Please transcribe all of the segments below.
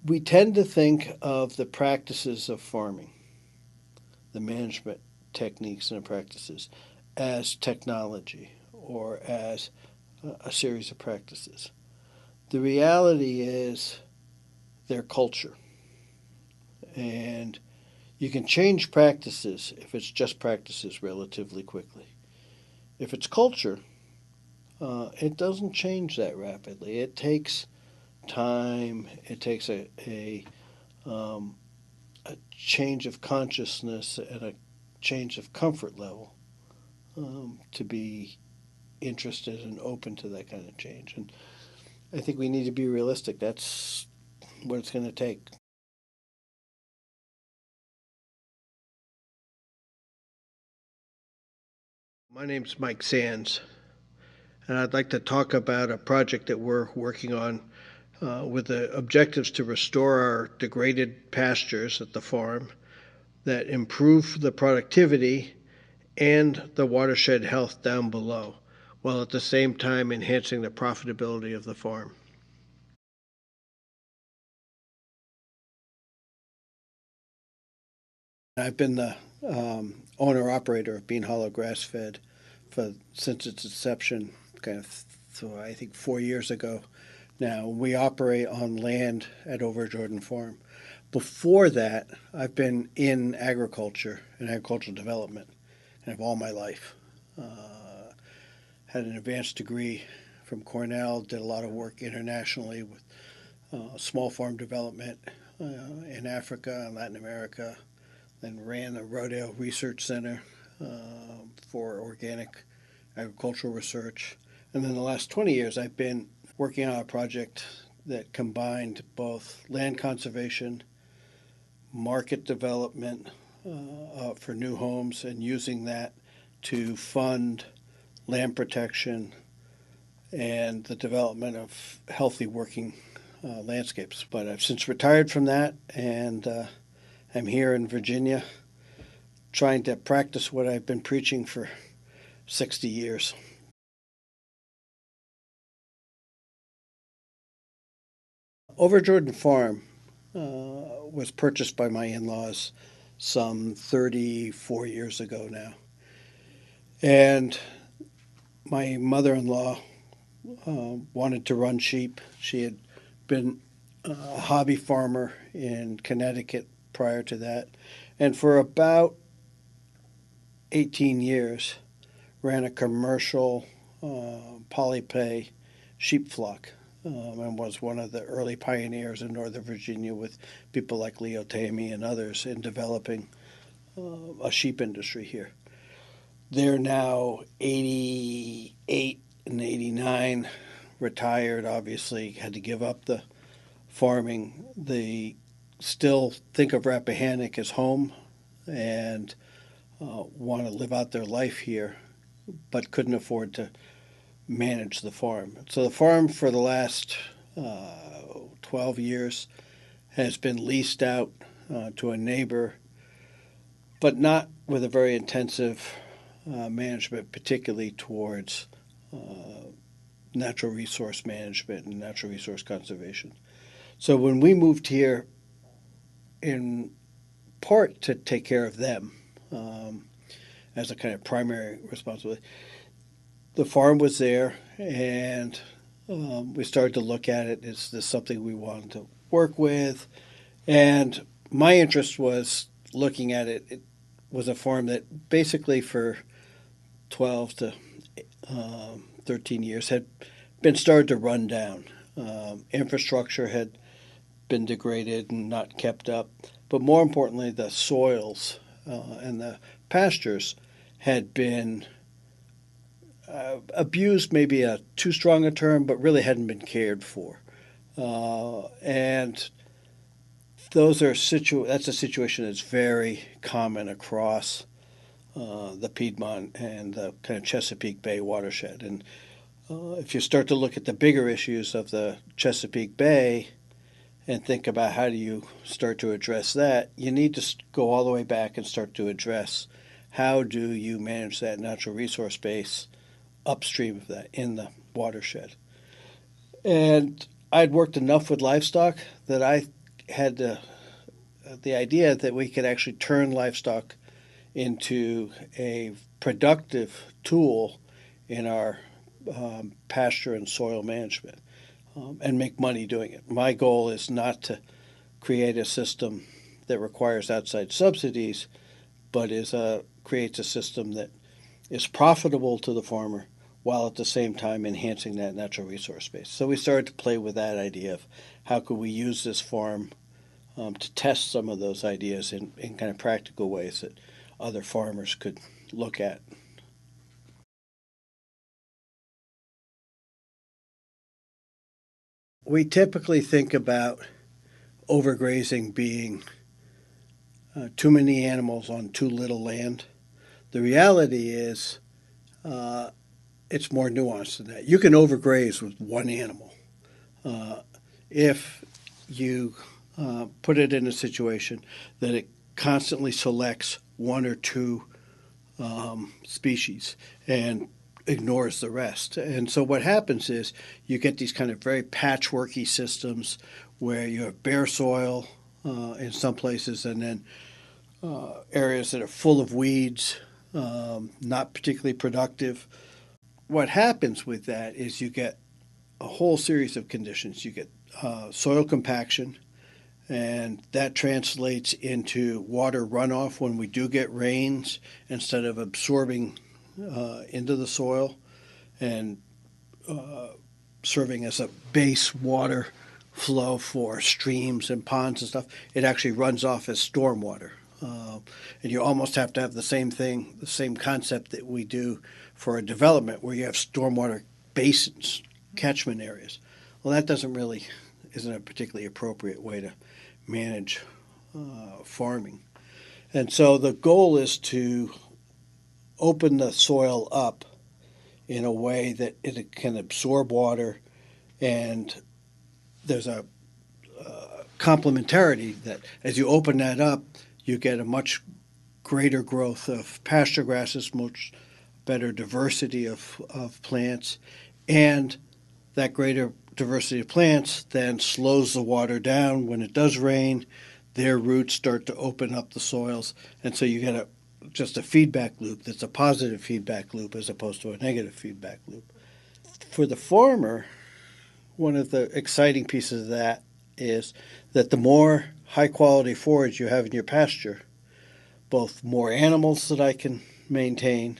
We tend to think of the practices of farming, the management techniques and practices, as technology or as a series of practices. The reality is their culture. And you can change practices if it's just practices relatively quickly. If it's culture, it doesn't change that rapidly. It takes time. It takes um, a change of consciousness and a change of comfort level to be interested and open to that kind of change. And I think we need to be realistic. That's what it's going to take. My name's Mike Sands, and I'd like to talk about a project that we're working on with the objectives to restore our degraded pastures at the farm that improve the productivity and the watershed health down below, while at the same time enhancing the profitability of the farm. I've been the owner operator of Bean Hollow Grassfed since its inception, kind of, so I think 4 years ago. Now we operate on land at Over Jordan Farm. Before that, I've been in agriculture and agricultural development, kind of all my life. Had an advanced degree from Cornell. Did a lot of work internationally with small farm development in Africa and Latin America. Then ran a rodeo research center for organic agricultural research. And then the last 20 years, I've been working on a project that combined both land conservation, market development for new homes, and using that to fund land protection and the development of healthy working landscapes. But I've since retired from that, and I'm here in Virginia trying to practice what I've been preaching for 60 years. Over Jordan Farm was purchased by my in-laws some 34 years ago now. And my mother-in-law wanted to run sheep. She had been a hobby farmer in Connecticut prior to that. And for about 18 years, ran a commercial polypay sheep flock and was one of the early pioneers in Northern Virginia with people like Leo Tammy and others in developing a sheep industry here. They're now 88 and 89, retired, obviously, had to give up the farming. They still think of Rappahannock as home and want to live out their life here, but couldn't afford to manage the farm. So the farm for the last 12 years has been leased out to a neighbor, but not with a very intensive management, particularly towards natural resource management and natural resource conservation. So when we moved here, in part to take care of them as a kind of primary responsibility, the farm was there, and we started to look at it. Is this something we wanted to work with? And my interest was looking at it. It was a farm that basically for 12 to 13 years had been started to run down. Infrastructure had been degraded and not kept up. But more importantly, the soils and the pastures had been abused, maybe a too strong a term, but really hadn't been cared for. And that's a situation that's very common across the Piedmont and the kind of Chesapeake Bay watershed. And if you start to look at the bigger issues of the Chesapeake Bay and think about how do you start to address that, you need to go all the way back and start to address how do you manage that natural resource base upstream of that in the watershed. And I'd worked enough with livestock that I had the idea that we could actually turn livestock into a productive tool in our pasture and soil management, and make money doing it. My goal is not to create a system that requires outside subsidies, but creates a system that is profitable to the farmer while at the same time enhancing that natural resource base. So we started to play with that idea of how could we use this farm to test some of those ideas in kind of practical ways that other farmers could look at. We typically think about overgrazing being too many animals on too little land. The reality is it's more nuanced than that. You can overgraze with one animal if you put it in a situation that it constantly selects one or two species and ignores the rest. And so what happens is you get these kind of very patchworky systems where you have bare soil in some places, and then areas that are full of weeds, not particularly productive. What happens with that is you get a whole series of conditions. You get soil compaction, and that translates into water runoff when we do get rains instead of absorbing into the soil and serving as a base water flow for streams and ponds and stuff. It actually runs off as stormwater. And you almost have to have the same thing, the same concept that we do for a development where you have stormwater basins, catchment areas. Well, that isn't a particularly appropriate way to manage farming. And so the goal is to open the soil up in a way that it can absorb water, and there's a complementarity that as you open that up, you get a much greater growth of pasture grasses, much better diversity of plants, and that greater diversity of plants then slows the water down. When it does rain, their roots start to open up the soils, and so you get just a feedback loop that's a positive feedback loop as opposed to a negative feedback loop. For the farmer, one of the exciting pieces of that is that the more high-quality forage you have in your pasture, both more animals that I can maintain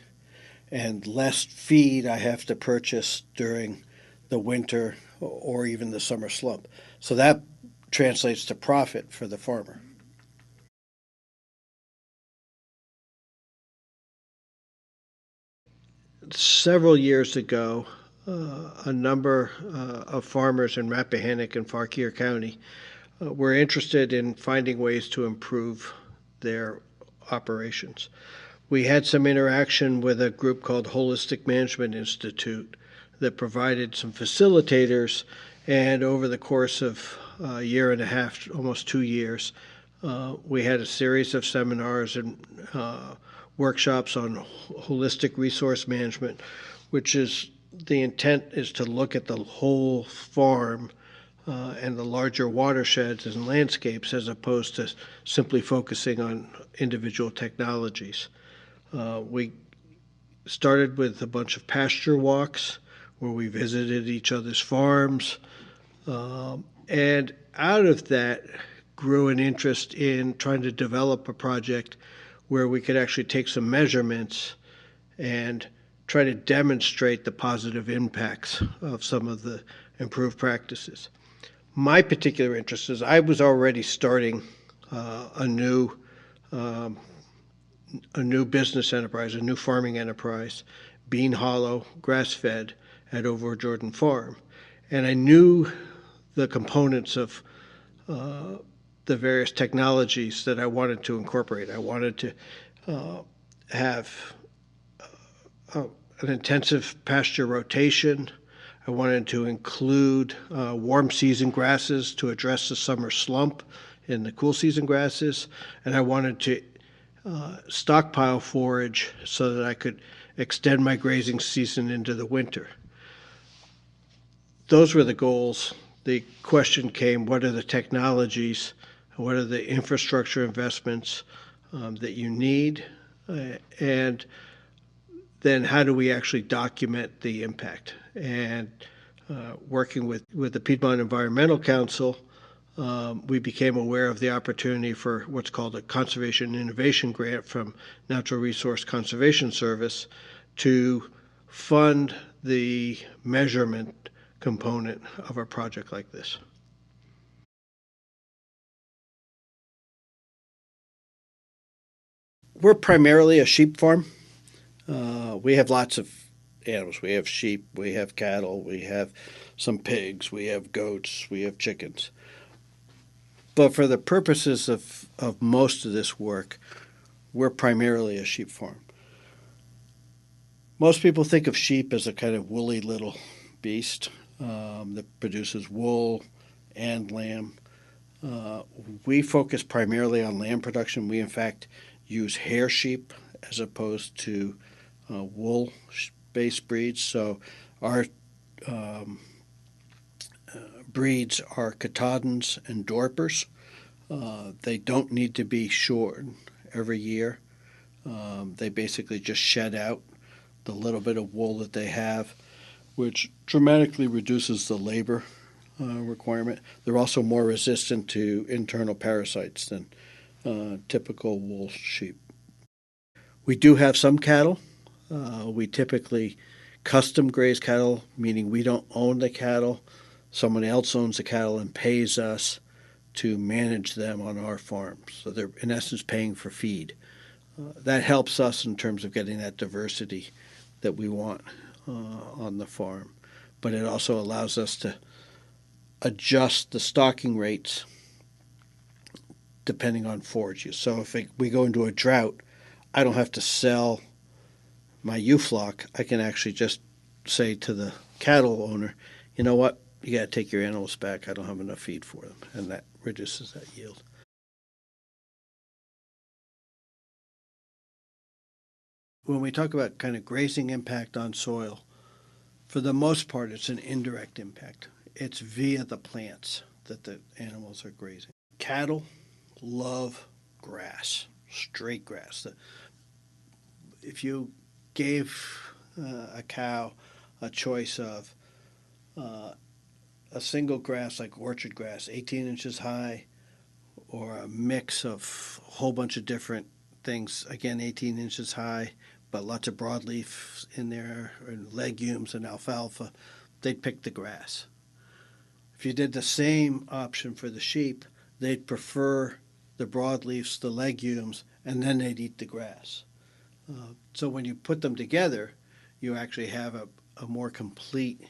and less feed I have to purchase during the winter or even the summer slump. So that translates to profit for the farmer. Several years ago, a number of farmers in Rappahannock and Fauquier County were interested in finding ways to improve their operations. We had some interaction with a group called Holistic Management Institute that provided some facilitators, and over the course of a year and a half, almost 2 years, we had a series of seminars and workshops on holistic resource management, which is the intent is to look at the whole farm and the larger watersheds and landscapes as opposed to simply focusing on individual technologies. We started with a bunch of pasture walks where we visited each other's farms, and out of that grew an interest in trying to develop a project where we could actually take some measurements and try to demonstrate the positive impacts of some of the improved practices. My particular interest is I was already starting a new business enterprise, a new farming enterprise, Bean Hollow Grassfed at Overgrazing Farm. And I knew the components of the various technologies that I wanted to incorporate. I wanted to have an intensive pasture rotation. I wanted to include warm season grasses to address the summer slump in the cool season grasses. And I wanted to stockpile forage so that I could extend my grazing season into the winter. Those were the goals the question came, what are the technologies, what are the infrastructure investments that you need, and then how do we actually document the impact? And working with the Piedmont Environmental Council, we became aware of the opportunity for what's called a Conservation Innovation Grant from Natural Resource Conservation Service to fund the measurement component of a project like this. We're primarily a sheep farm. We have lots of animals. We have sheep, we have cattle, we have some pigs, we have goats, we have chickens. But for the purposes of most of this work, we're primarily a sheep farm. Most people think of sheep as a kind of woolly little beast that produces wool and lamb. We focus primarily on lamb production. We, in fact, use hair sheep as opposed to wool-based breeds. So our breeds are Katahdins and Dorpers. They don't need to be shorn every year. They basically just shed out the little bit of wool that they have, which dramatically reduces the labor requirement. They're also more resistant to internal parasites than typical wool sheep. We do have some cattle. We typically custom graze cattle, meaning we don't own the cattle. Someone else owns the cattle and pays us to manage them on our farm. So they're, in essence, paying for feed. That helps us in terms of getting that diversity that we want on the farm. But it also allows us to adjust the stocking rates depending on forage use. So if we go into a drought, I don't have to sell my ewe flock. I can actually just say to the cattle owner, you know what, you got to take your animals back. I don't have enough feed for them. And that reduces that yield. When we talk about kind of grazing impact on soil, for the most part, it's an indirect impact. It's via the plants that the animals are grazing. Cattle love grass, straight grass. If you gave a cow a choice of a single grass like orchard grass, 18 inches high, or a mix of a whole bunch of different things, again, 18 inches high, but lots of broadleaf in there, and legumes and alfalfa, they'd pick the grass. If you did the same option for the sheep, they'd prefer the broadleafs, the legumes, and then they'd eat the grass. So when you put them together, you actually have a more complete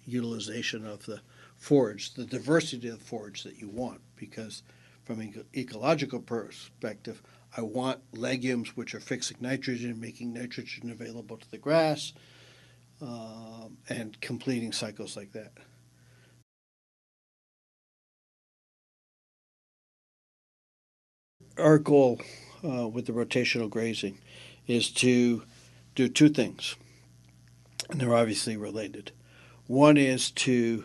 utilization of the forage, the diversity of the forage that you want, because from an ecological perspective, I want legumes which are fixing nitrogen, making nitrogen available to the grass, and completing cycles like that. Our goal with the rotational grazing is to do two things, and they're obviously related. One is to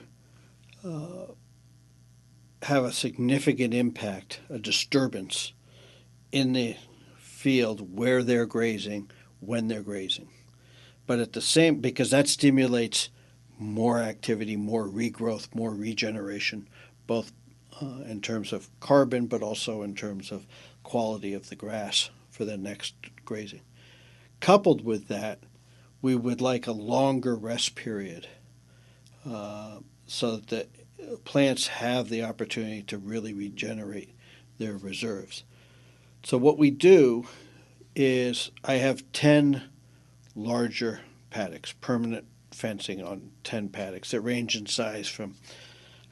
have a significant impact, a disturbance in the field where they're grazing, when they're grazing. But at the same, because that stimulates more activity, more regrowth, more regeneration, both in terms of carbon, but also in terms of quality of the grass for the next grazing. Coupled with that, we would like a longer rest period so that the plants have the opportunity to really regenerate their reserves. So what we do is I have 10 larger paddocks, permanent fencing on 10 paddocks that range in size from,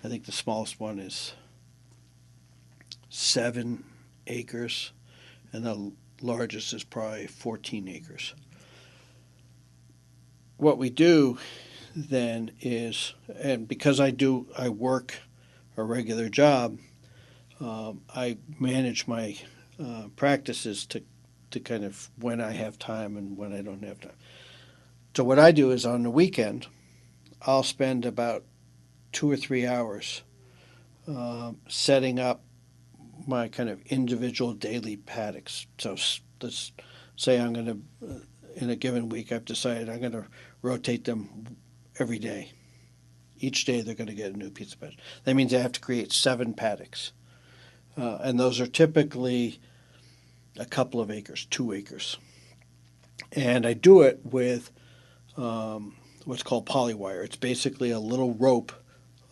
I think the smallest one is 7 acres, and the largest is probably 14 acres. What we do then is, and because I work a regular job, I manage my practices to kind of when I have time and when I don't have time. So what I do is on the weekend, I'll spend about 2 or 3 hours setting up my kind of individual daily paddocks. So let's say I'm going to, in a given week, I've decided I'm going to rotate them every day. Each day they're going to get a new piece of pasture. That means I have to create 7 paddocks. And those are typically a couple of acres, 2 acres. And I do it with what's called polywire. It's basically a little rope,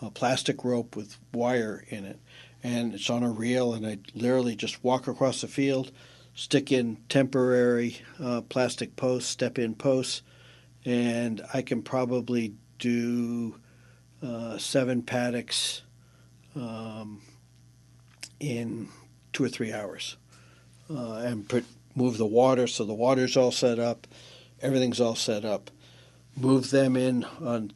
a plastic rope with wire in it. And it's on a reel, and I literally just walk across the field, stick in temporary plastic posts, step-in posts, and I can probably do 7 paddocks in 2 or 3 hours, and move the water, so the water's all set up, everything's all set up. Move them in on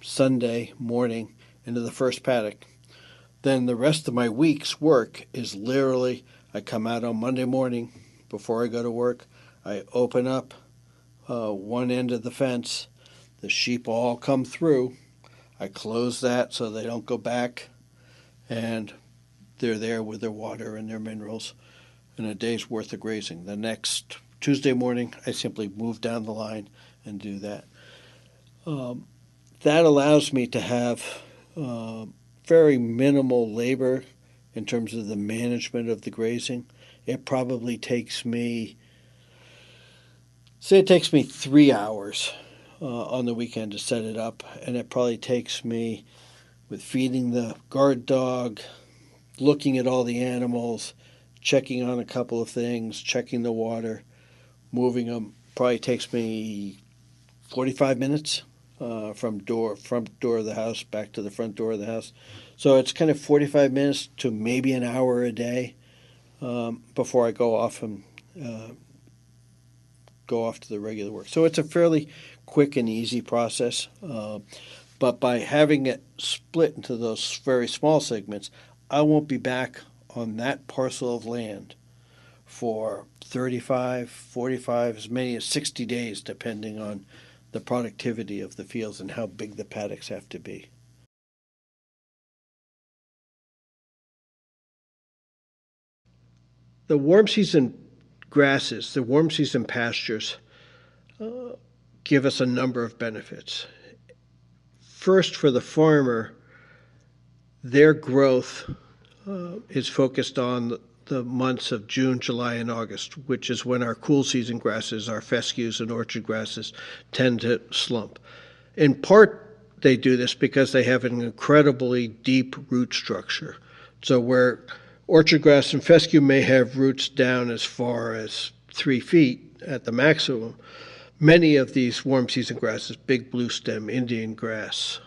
Sunday morning into the first paddock. Then the rest of my week's work is literally I come out on Monday morning before I go to work. I open up one end of the fence. The sheep all come through. I close that so they don't go back, and they're there with their water and their minerals and a day's worth of grazing. The next Tuesday morning, I simply move down the line and do that. That allows me to have very minimal labor in terms of the management of the grazing. It probably takes me, say it takes me 3 hours on the weekend to set it up, and it probably takes me, with feeding the guard dog, looking at all the animals, checking on a couple of things, checking the water, moving them, probably takes me 45 minutes from front door of the house back to the front door of the house. So it's kind of 45 minutes to maybe an hour a day before I go off and go off to the regular work. So it's a fairly quick and easy process. But by having it split into those very small segments, I won't be back on that parcel of land for 35, 45, as many as 60 days, depending on the productivity of the fields and how big the paddocks have to be. The warm season grasses, the warm season pastures, give us a number of benefits. First, for the farmer, their growth is focused on the months of June, July, and August, which is when our cool season grasses, our fescues and orchard grasses, tend to slump. In part, they do this because they have an incredibly deep root structure. So where orchard grass and fescue may have roots down as far as 3 feet at the maximum, many of these warm season grasses, big blue stem, Indian grass,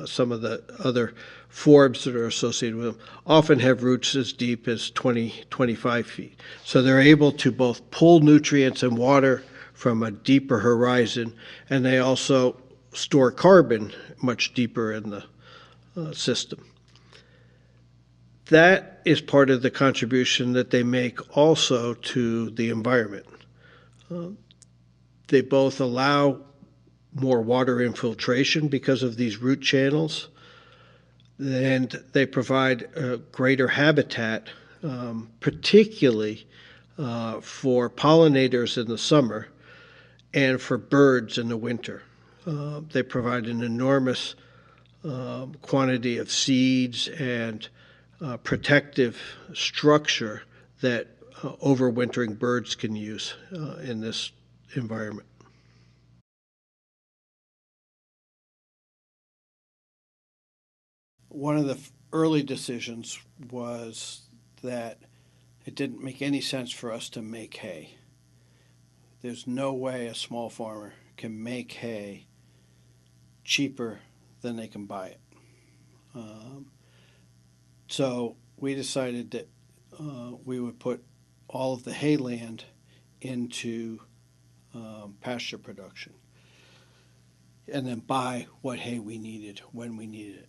some of the other forbs that are associated with them, often have roots as deep as 20, 25 feet. So they're able to both pull nutrients and water from a deeper horizon, and they also store carbon much deeper in the system. That is part of the contribution that they make also to the environment. They both allow more water infiltration because of these root channels, and they provide a greater habitat, particularly for pollinators in the summer and for birds in the winter. They provide an enormous quantity of seeds and protective structure that overwintering birds can use in this environment. One of the early decisions was that it didn't make any sense for us to make hay. There's no way a small farmer can make hay cheaper than they can buy it. So we decided that we would put all of the hay land into pasture production and then buy what hay we needed when we needed it.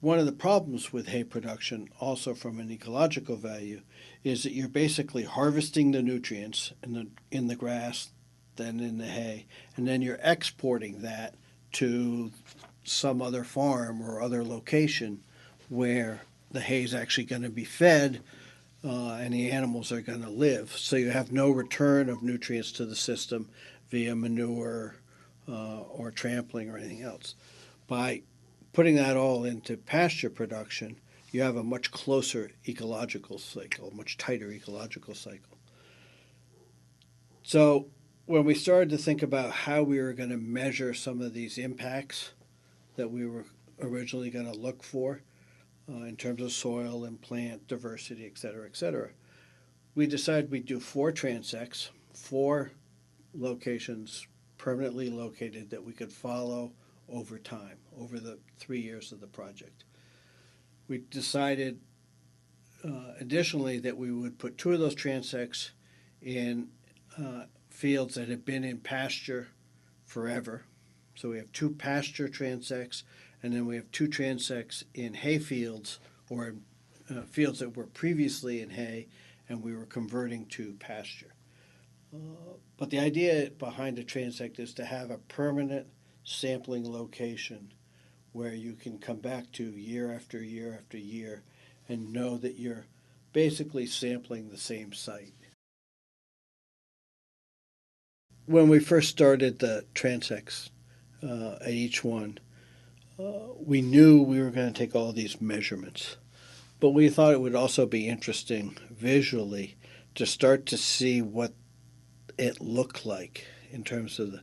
One of the problems with hay production, also from an ecological value, is that you're basically harvesting the nutrients in the grass, then in the hay, and then you're exporting that to some other farm or other location where the hay is actually going to be fed and the animals are going to live. So you have no return of nutrients to the system via manure or trampling or anything else. By putting that all into pasture production, you have a much closer ecological cycle, a much tighter ecological cycle. So when we started to think about how we were going to measure some of these impacts that we were originally going to look for in terms of soil and plant diversity, et cetera, we decided we'd do 4 transects, 4 locations permanently located that we could follow over time, over the 3 years of the project. We decided additionally that we would put 2 of those transects in fields that had been in pasture forever. So we have 2 pasture transects, and then we have 2 transects in hay fields or fields that were previously in hay and we were converting to pasture. But the idea behind a transect is to have a permanent sampling location where you can come back to year after year after year and know that you're basically sampling the same site. When we first started the transects at each one, we knew we were going to take all these measurements, but we thought it would also be interesting visually to start to see what it looked like in terms of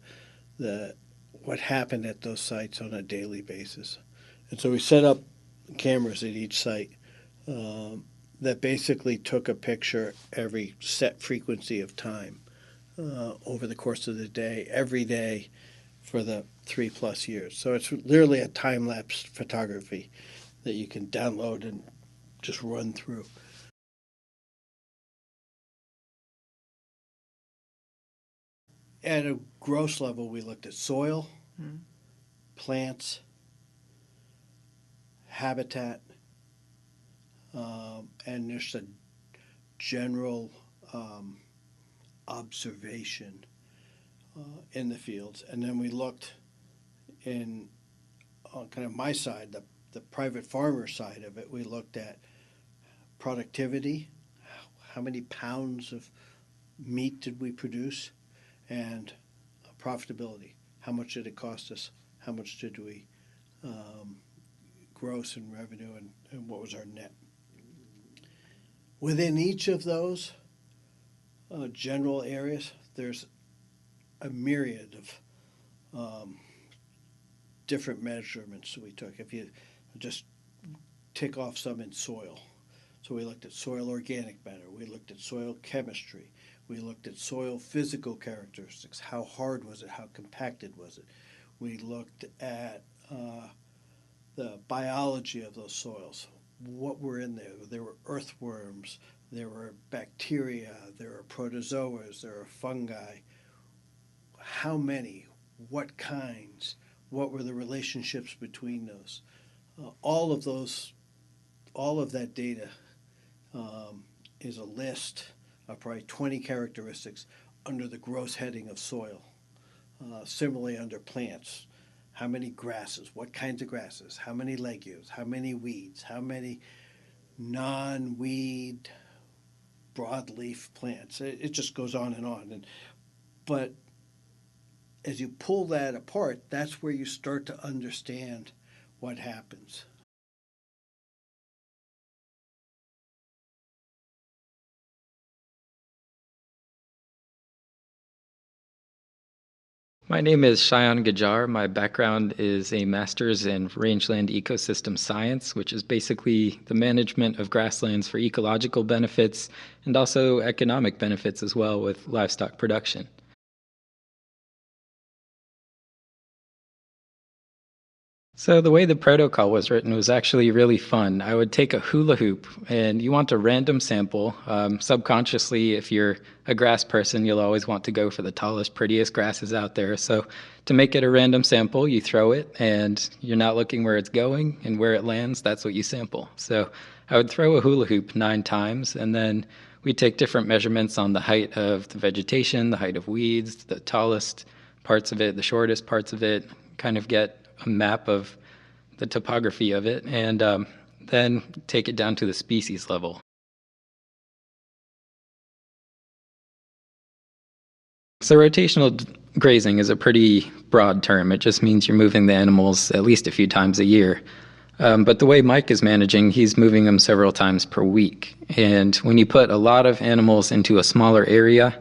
the what happened at those sites on a daily basis. And so we set up cameras at each site that basically took a picture every set frequency of time over the course of the day, every day for the 3+ years. So it's literally a time-lapse photography that you can download and just run through. At a gross level, we looked at soil, plants, habitat, and just a general observation in the fields. And then we looked in on kind of my side, the private farmer side of it. We looked at productivity, how many pounds of meat did we produce, and profitability. How much did it cost us? How much did we gross in revenue, and what was our net? Within each of those general areas, there's a myriad of different measurements that we took. If you just tick off some in soil. So we looked at soil organic matter. We looked at soil chemistry. We looked at soil physical characteristics. How hard was it? How compacted was it? We looked at the biology of those soils. What were in there? There were earthworms. There were bacteria. There were protozoas. There were fungi. How many? What kinds? What were the relationships between those? All of that data is a list of probably 20 characteristics under the gross heading of soil. Similarly under plants, how many grasses, what kinds of grasses, how many legumes, how many weeds, how many non-weed broadleaf plants. It just goes on and on. But as you pull that apart, that's where you start to understand what happens. My name is Shai Gajar. My background is a master's in rangeland ecosystem science, which is basically the management of grasslands for ecological benefits and also economic benefits as well with livestock production. So the way the protocol was written was actually really fun. I would take a hula hoop, and you want a random sample. Subconsciously, if you're a grass person, you'll always want to go for the tallest, prettiest grasses out there. So to make it a random sample, you throw it, and you're not looking where it's going, and where it lands, that's what you sample. So I would throw a hula hoop 9 times, and then we take different measurements on the height of the vegetation, the height of weeds, the tallest parts of it, the shortest parts of it, kind of get a map of the topography of it, and then take it down to the species level. So rotational grazing is a pretty broad term. It just means you're moving the animals at least a few times a year. But the way Mike is managing, he's moving them several times per week. And when you put a lot of animals into a smaller area,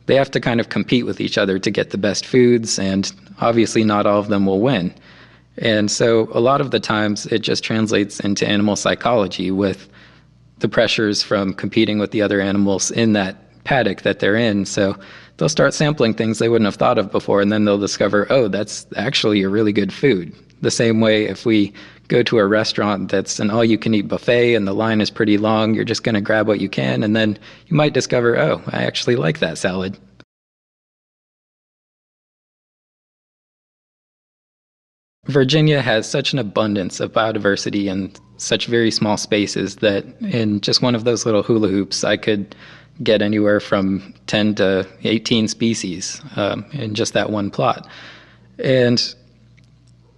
they have to kind of compete with each other to get the best foods, and obviously not all of them will win. And so a lot of the times it just translates into animal psychology, with the pressures from competing with the other animals in that paddock that they're in. So they'll start sampling things they wouldn't have thought of before, and then they'll discover, oh, that's actually a really good food. The same way if we go to a restaurant that's an all-you-can-eat buffet and the line is pretty long, you're just going to grab what you can, and then you might discover, oh, I actually like that salad. Virginia has such an abundance of biodiversity in such very small spaces that in just one of those little hula hoops, I could get anywhere from 10 to 18 species in just that one plot. And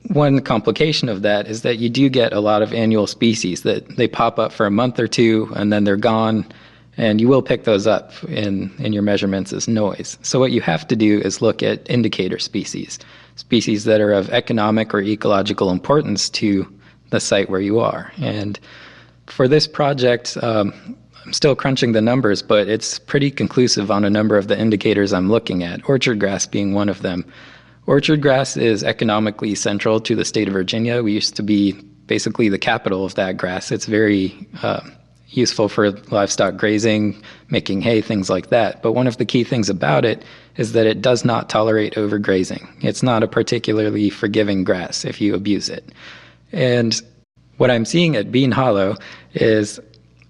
one complication of that is that you do get a lot of annual species that they pop up for a month or two and then they're gone, and you will pick those up in your measurements as noise. So what you have to do is look at indicator species that are of economic or ecological importance to the site where you are. And for this project, I'm still crunching the numbers, but it's pretty conclusive on a number of the indicators I'm looking at, orchard grass being one of them. Orchard grass is economically central to the state of Virginia. We used to be basically the capital of that grass. It's very useful for livestock grazing, making hay, things like that. But one of the key things about it is that it does not tolerate overgrazing. It's not a particularly forgiving grass if you abuse it. And what I'm seeing at Bean Hollow is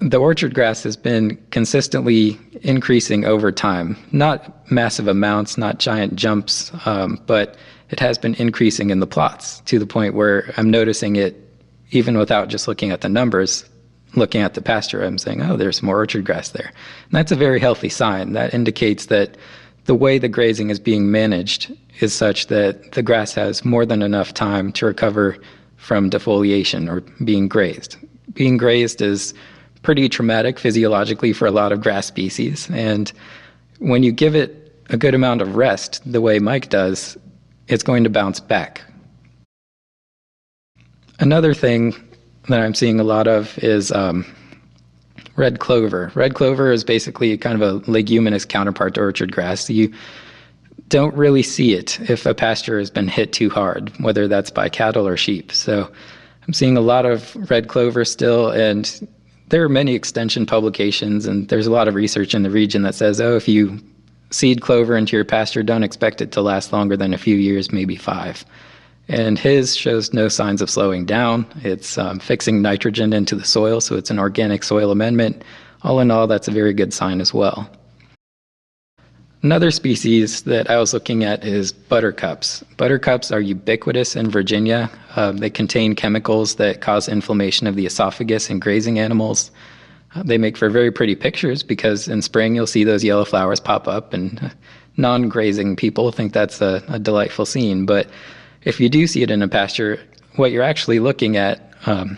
the orchard grass has been consistently increasing over time. Not massive amounts, not giant jumps, but it has been increasing in the plots to the point where I'm noticing it even without just looking at the numbers. Looking at the pasture, I'm saying, oh, there's more orchard grass there. And that's a very healthy sign. That indicates that the way the grazing is being managed is such that the grass has more than enough time to recover from defoliation or being grazed. Being grazed is pretty traumatic physiologically for a lot of grass species, and when you give it a good amount of rest, the way Mike does, it's going to bounce back. Another thing that I'm seeing a lot of is red clover. Red clover is basically kind of a leguminous counterpart to orchard grass. You don't really see it if a pasture has been hit too hard, whether that's by cattle or sheep. So I'm seeing a lot of red clover still, and there are many extension publications, and there's a lot of research in the region that says, oh, if you seed clover into your pasture, don't expect it to last longer than a few years, maybe 5. And his shows no signs of slowing down. It's fixing nitrogen into the soil, so it's an organic soil amendment. All in all, that's a very good sign as well. Another species that I was looking at is buttercups. Buttercups are ubiquitous in Virginia. They contain chemicals that cause inflammation of the esophagus in grazing animals. They make for very pretty pictures because in spring you'll see those yellow flowers pop up, and non-grazing people think that's a delightful scene. But if you do see it in a pasture, what you're actually looking at,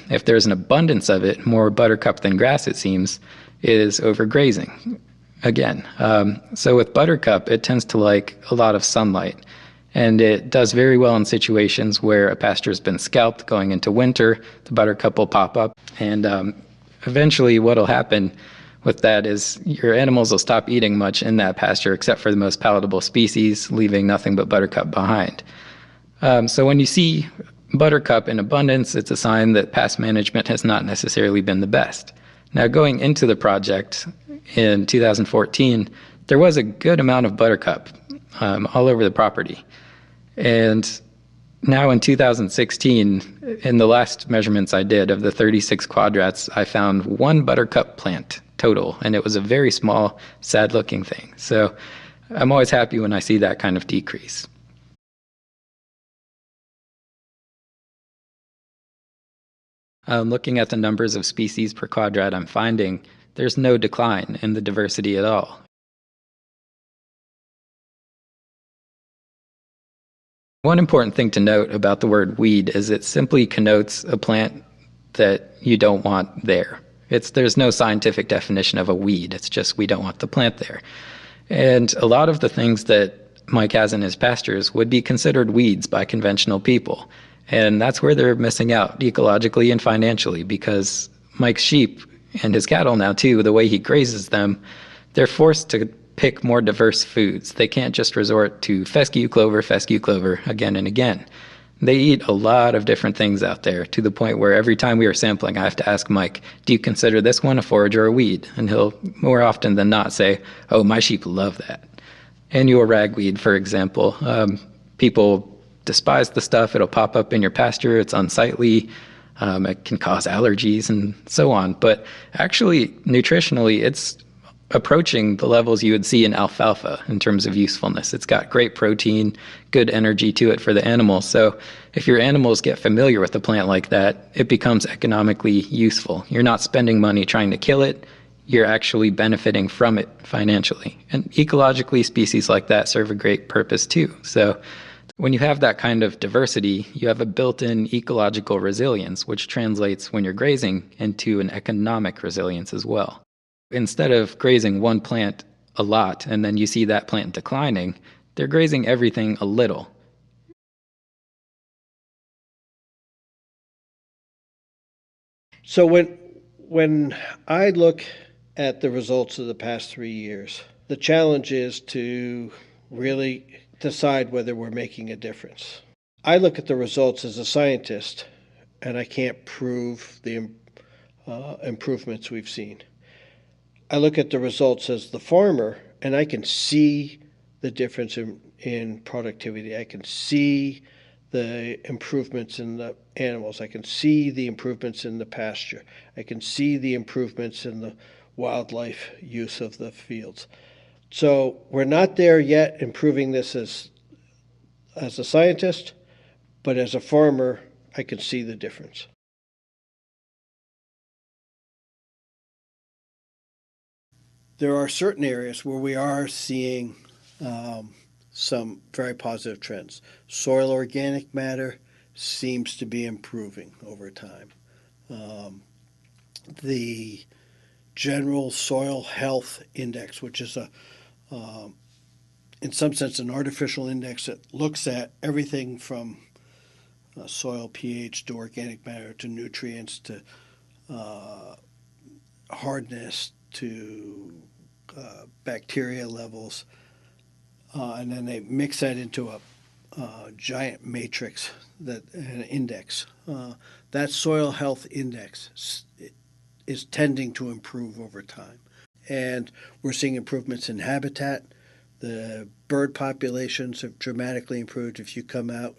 if there's an abundance of it, more buttercup than grass it seems, is overgrazing. Again, so with buttercup, it tends to like a lot of sunlight, and it does very well in situations where a pasture has been scalped going into winter. The buttercup will pop up, and eventually what will happen with that is your animals will stop eating much in that pasture except for the most palatable species, leaving nothing but buttercup behind. So when you see buttercup in abundance, it's a sign that past management has not necessarily been the best. Now, going into the project in 2014, there was a good amount of buttercup all over the property. And now in 2016, in the last measurements I did of the 36 quadrats, I found 1 buttercup plant total, and it was a very small, sad-looking thing. So I'm always happy when I see that kind of decrease. Looking at the numbers of species per quadrat, I'm finding there's no decline in the diversity at all. One important thing to note about the word weed is it simply connotes a plant that you don't want there. There's no scientific definition of a weed. It's just we don't want the plant there. And a lot of the things that Mike has in his pastures would be considered weeds by conventional people. And that's where they're missing out ecologically and financially, because Mike's sheep and his cattle now too, the way he grazes them, they're forced to pick more diverse foods. They can't just resort to fescue clover again and again. They eat a lot of different things out there, to the point where every time we are sampling, I have to ask Mike, do you consider this one a forage or a weed? And he'll more often than not say, oh, my sheep love that. Annual ragweed, for example. People despise the stuff. It'll pop up in your pasture. It's unsightly. It can cause allergies and so on. But actually, nutritionally, it's approaching the levels you would see in alfalfa in terms of usefulness. It's got great protein, good energy to it for the animals. So if your animals get familiar with a plant like that, it becomes economically useful. You're not spending money trying to kill it. You're actually benefiting from it financially. And ecologically, species like that serve a great purpose too. So when you have that kind of diversity, you have a built-in ecological resilience, which translates when you're grazing into an economic resilience as well. Instead of grazing one plant a lot and then you see that plant declining, they're grazing everything a little. So when I look at the results of the past 3 years, the challenge is to really decide whether we're making a difference. I look at the results as a scientist, and I can't prove the improvements we've seen. I look at the results as the farmer, and I can see the difference in productivity. I can see the improvements in the animals. I can see the improvements in the pasture. I can see the improvements in the wildlife use of the fields. So we're not there yet in proving this as a scientist, but as a farmer, I can see the difference. There are certain areas where we are seeing some very positive trends. Soil organic matter seems to be improving over time. The general soil health index, which is in some sense an artificial index that looks at everything from soil pH to organic matter to nutrients to hardness to bacteria levels, and then they mix that into a giant matrix, an index. That soil health index is tending to improve over time. And we're seeing improvements in habitat. The bird populations have dramatically improved. If you come out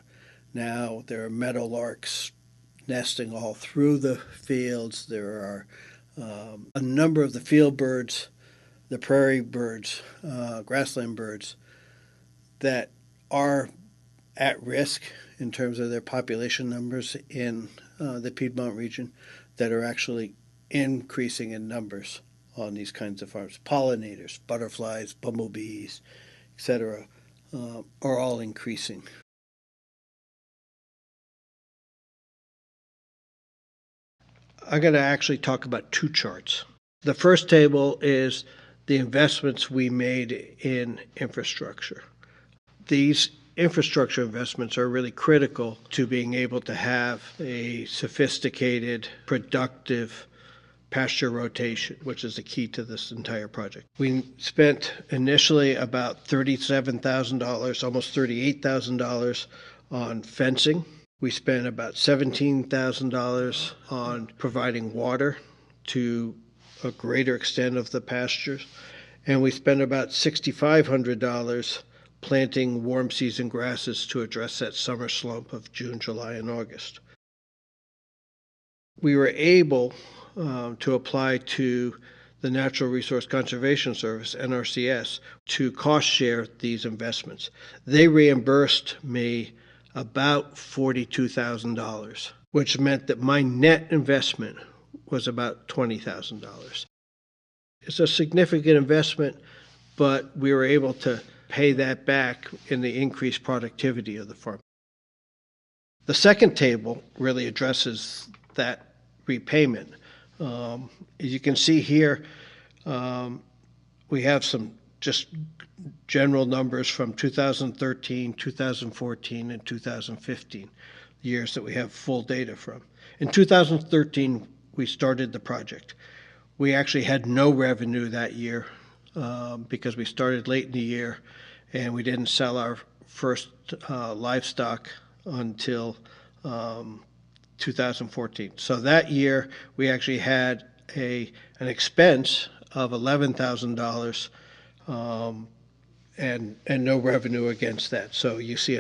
now, there are meadowlarks nesting all through the fields. There are a number of the field birds, the prairie birds, grassland birds that are at risk in terms of their population numbers in the Piedmont region that are actually increasing in numbers on these kinds of farms. Pollinators, butterflies, bumblebees, etc., are all increasing. I'm going to actually talk about two charts. The first table is the investments we made in infrastructure. These infrastructure investments are really critical to being able to have a sophisticated, productive pasture rotation, which is the key to this entire project. We spent initially about $37,000, almost $38,000 on fencing. We spent about $17,000 on providing water to a greater extent of the pastures. And we spent about $6,500 planting warm season grasses to address that summer slump of June, July, and August. We were able to apply to the Natural Resource Conservation Service, NRCS, to cost share these investments. They reimbursed me about $42,000, which meant that my net investment was about $20,000. It's a significant investment, but we were able to pay that back in the increased productivity of the farm. The second table really addresses that repayment. As you can see here, we have some just general numbers from 2013, 2014, and 2015, years that we have full data from. In 2013, we started the project. We actually had no revenue that year because we started late in the year and we didn't sell our first livestock until 2014. So that year we actually had an expense of $11,000 and no revenue against that. So you see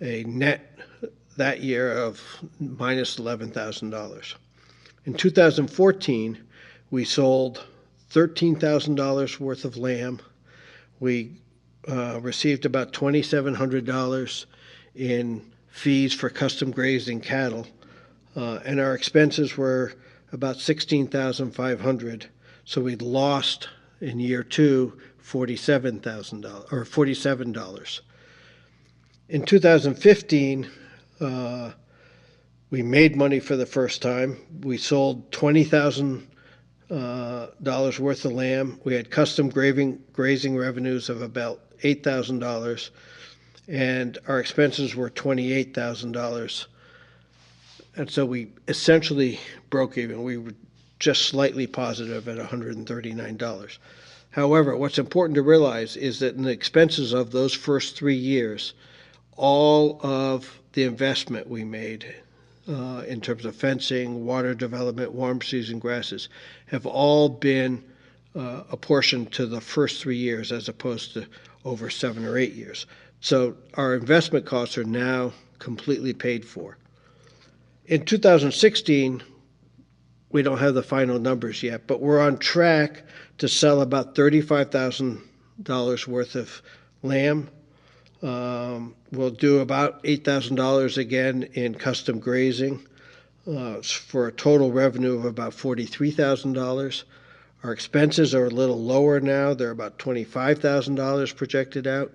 a net that year of minus $11,000. In 2014, we sold $13,000 worth of lamb. We received about $2,700 in fees for custom grazing cattle, and our expenses were about $16,500. So we lost in year two $47,000 or $47. In 2015, we made money for the first time. We sold $20,000 worth of lamb. We had custom grazing revenues of about $8,000, and our expenses were $28,000. And so we essentially broke even. We were just slightly positive at $139. However, what's important to realize is that in the expenses of those first 3 years, all of the investment we made in terms of fencing, water development, warm season grasses, have all been apportioned to the first 3 years as opposed to over 7 or 8 years. So our investment costs are now completely paid for. In 2016, we don't have the final numbers yet, but we're on track to sell about $35,000 worth of lamb. We'll do about $8,000 again in custom grazing for a total revenue of about $43,000. Our expenses are a little lower now. They're about $25,000 projected out,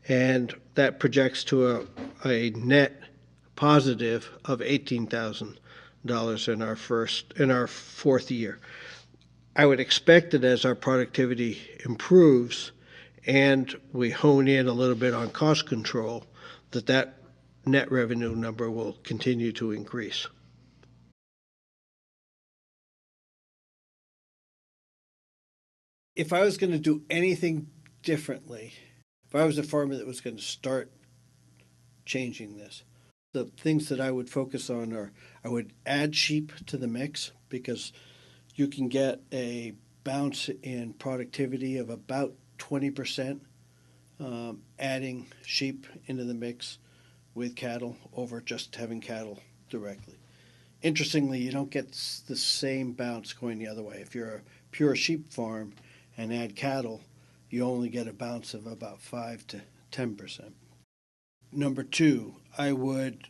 and that projects to a net positive of $18,000 in our fourth year. I would expect that as our productivity improves and we hone in a little bit on cost control, that net revenue number will continue to increase. If I was going to do anything differently, if I was a farmer that was going to start changing this, the things that I would focus on are I would add sheep to the mix because you can get a bounce in productivity of about 20% adding sheep into the mix with cattle over just having cattle directly. Interestingly, you don't get the same bounce going the other way. If you're a pure sheep farm and add cattle, you only get a bounce of about 5 to 10%. Number two, I would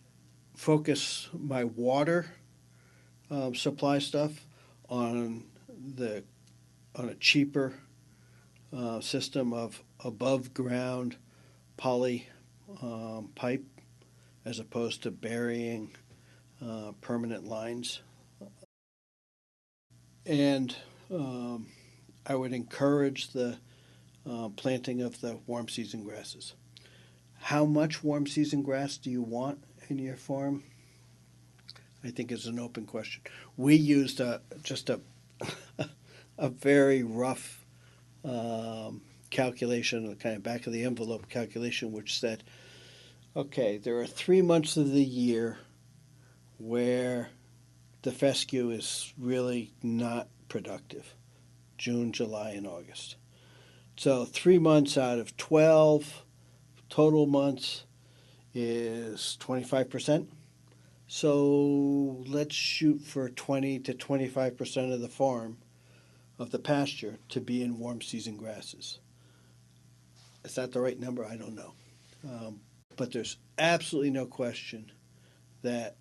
focus my water supply stuff on a cheaper system of above ground poly pipe as opposed to burying permanent lines. And I would encourage the planting of the warm season grasses. How much warm season grass do you want in your farm? I think is an open question. We used just a very rough calculation, a kind of back of the envelope calculation, which said, okay, there are 3 months of the year where the fescue is really not productive: June, July, and August. So 3 months out of 12 total months is 25%. So let's shoot for 20 to 25% of the farm, of the pasture, to be in warm season grasses. Is that the right number? I don't know. But there's absolutely no question that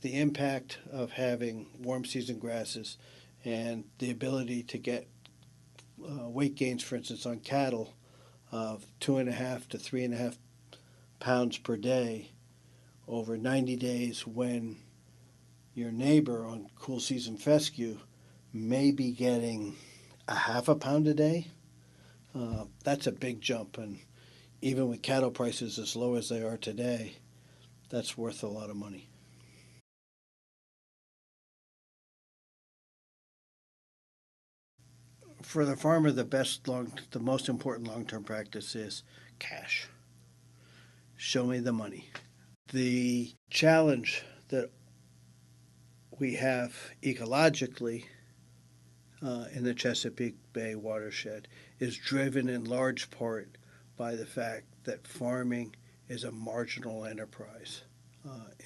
the impact of having warm season grasses and the ability to get weight gains, for instance, on cattle of 2.5 to 3.5 pounds per day over 90 days when your neighbor on cool season fescue may be getting a half a pound a day. That's a big jump, and even with cattle prices as low as they are today, that's worth a lot of money. For the farmer, the most important long-term practice is cash. Show me the money. The challenge that we have ecologically in the Chesapeake Bay watershed is driven in large part by the fact that farming is a marginal enterprise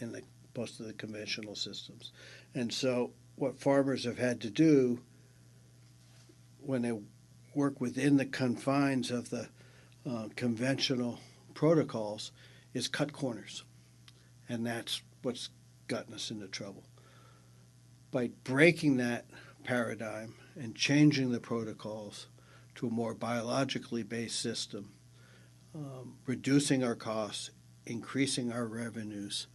in most of the conventional systems. And so, what farmers have had to do when they work within the confines of the conventional protocols is cut corners. And that's what's gotten us into trouble. By breaking that paradigm and changing the protocols to a more biologically based system, reducing our costs, increasing our revenues,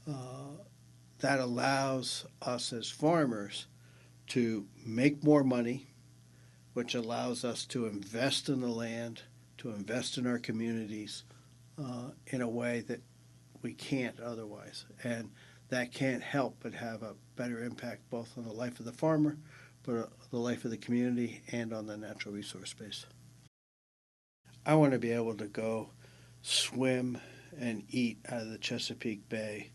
that allows us as farmers to make more money, which allows us to invest in the land, to invest in our communities in a way that we can't otherwise. And that can't help but have a better impact both on the life of the farmer, but the life of the community and on the natural resource base. I want to be able to go swim and eat out of the Chesapeake Bay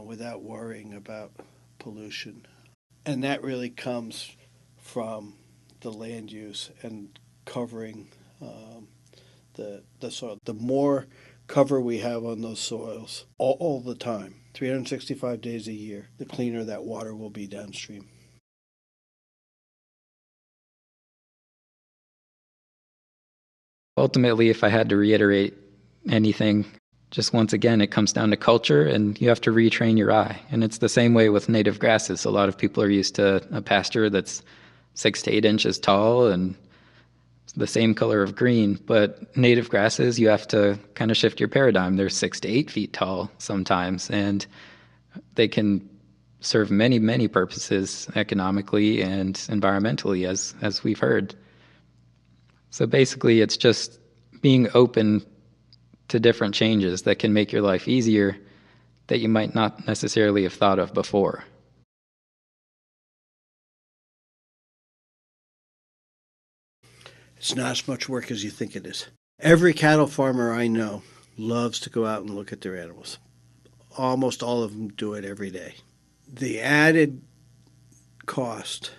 without worrying about pollution. And that really comes from the land use and covering the soil. The more cover we have on those soils all the time, 365 days a year, the cleaner that water will be downstream. Ultimately, if I had to reiterate anything, just once again, it comes down to culture, and you have to retrain your eye. And it's the same way with native grasses. A lot of people are used to a pasture that's 6 to 8 inches tall and the same color of green, but native grasses, you have to kind of shift your paradigm. They're 6 to 8 feet tall sometimes, and they can serve many, many purposes economically and environmentally, as we've heard. So basically, it's just being open to different changes that can make your life easier that you might not necessarily have thought of before. It's not as much work as you think it is. Every cattle farmer I know loves to go out and look at their animals. Almost all of them do it every day. The added cost,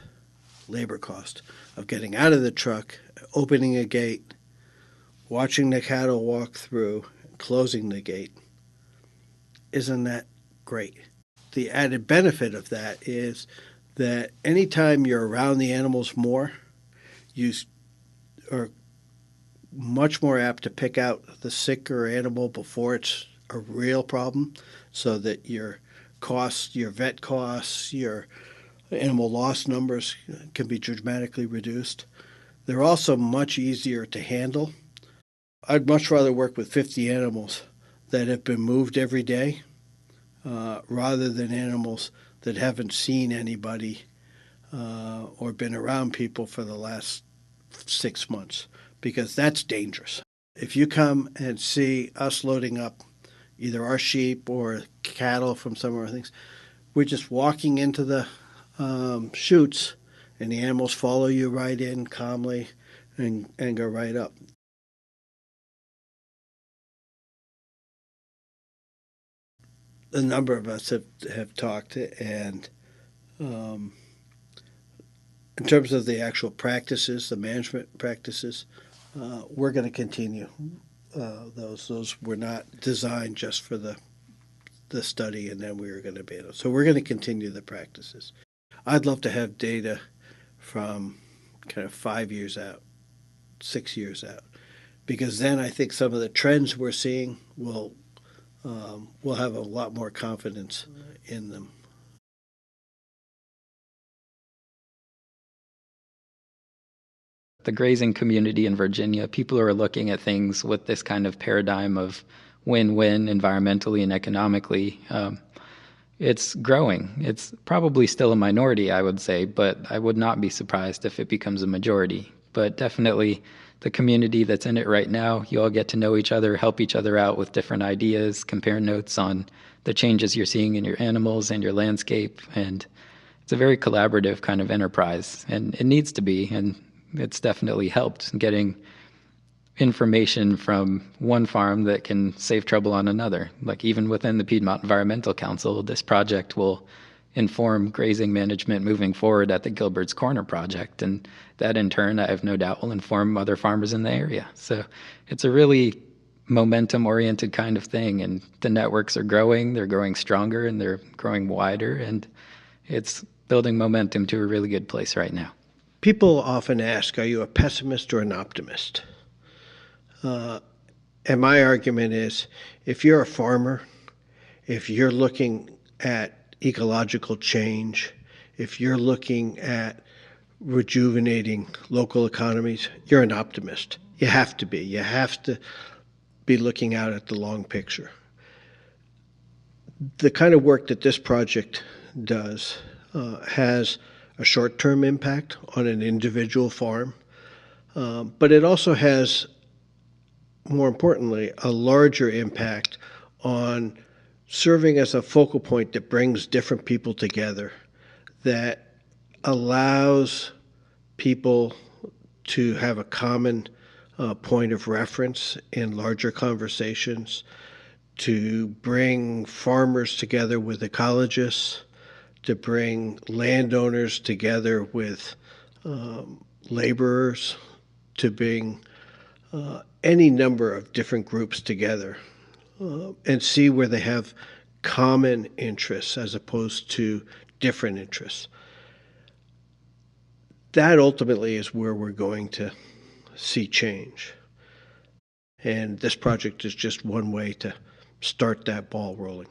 labor cost, of getting out of the truck, opening a gate, watching the cattle walk through, closing the gate, isn't that great? The added benefit of that is that anytime you're around the animals more, you are much more apt to pick out the sicker animal before it's a real problem, so that your costs, your vet costs, your animal loss numbers can be dramatically reduced. They're also much easier to handle. I'd much rather work with 50 animals that have been moved every day rather than animals that haven't seen anybody or been around people for the last 6 months, because that's dangerous. If you come and see us loading up either our sheep or cattle from somewhere, things, we're just walking into the chutes, and the animals follow you right in calmly and go right up. A number of us have talked, and in terms of the actual practices, the management practices, we're going to continue those. Those were not designed just for the study, and then we were going to be able. So we're going to continue the practices. I'd love to have data from kind of 5 years out, 6 years out, because then I think some of the trends we're seeing will we'll have a lot more confidence in them. The grazing community in Virginia, people are looking at things with this kind of paradigm of win-win environmentally and economically. It's growing. It's probably still a minority, I would say, but I would not be surprised if it becomes a majority. But definitely the community that's in it right now, you all get to know each other, help each other out with different ideas, compare notes on the changes you're seeing in your animals and your landscape. And it's a very collaborative kind of enterprise, and it needs to be. And it's definitely helped getting information from one farm that can save trouble on another. Like even within the Piedmont Environmental Council, this project will inform grazing management moving forward at the Gilbert's Corner project. And that in turn, I have no doubt, will inform other farmers in the area. So it's a really momentum-oriented kind of thing. And the networks are growing, they're growing stronger, and they're growing wider. And it's building momentum to a really good place right now. People often ask, are you a pessimist or an optimist? And my argument is, if you're a farmer, if you're looking at ecological change, if you're looking at rejuvenating local economies, you're an optimist. You have to be. You have to be looking out at the long picture. The kind of work that this project does has a short-term impact on an individual farm, but it also has, more importantly, a larger impact on serving as a focal point that brings different people together, that allows people to have a common point of reference in larger conversations, to bring farmers together with ecologists, to bring landowners together with laborers, to bring any number of different groups together and see where they have common interests as opposed to different interests. That ultimately is where we're going to see change. And this project is just one way to start that ball rolling.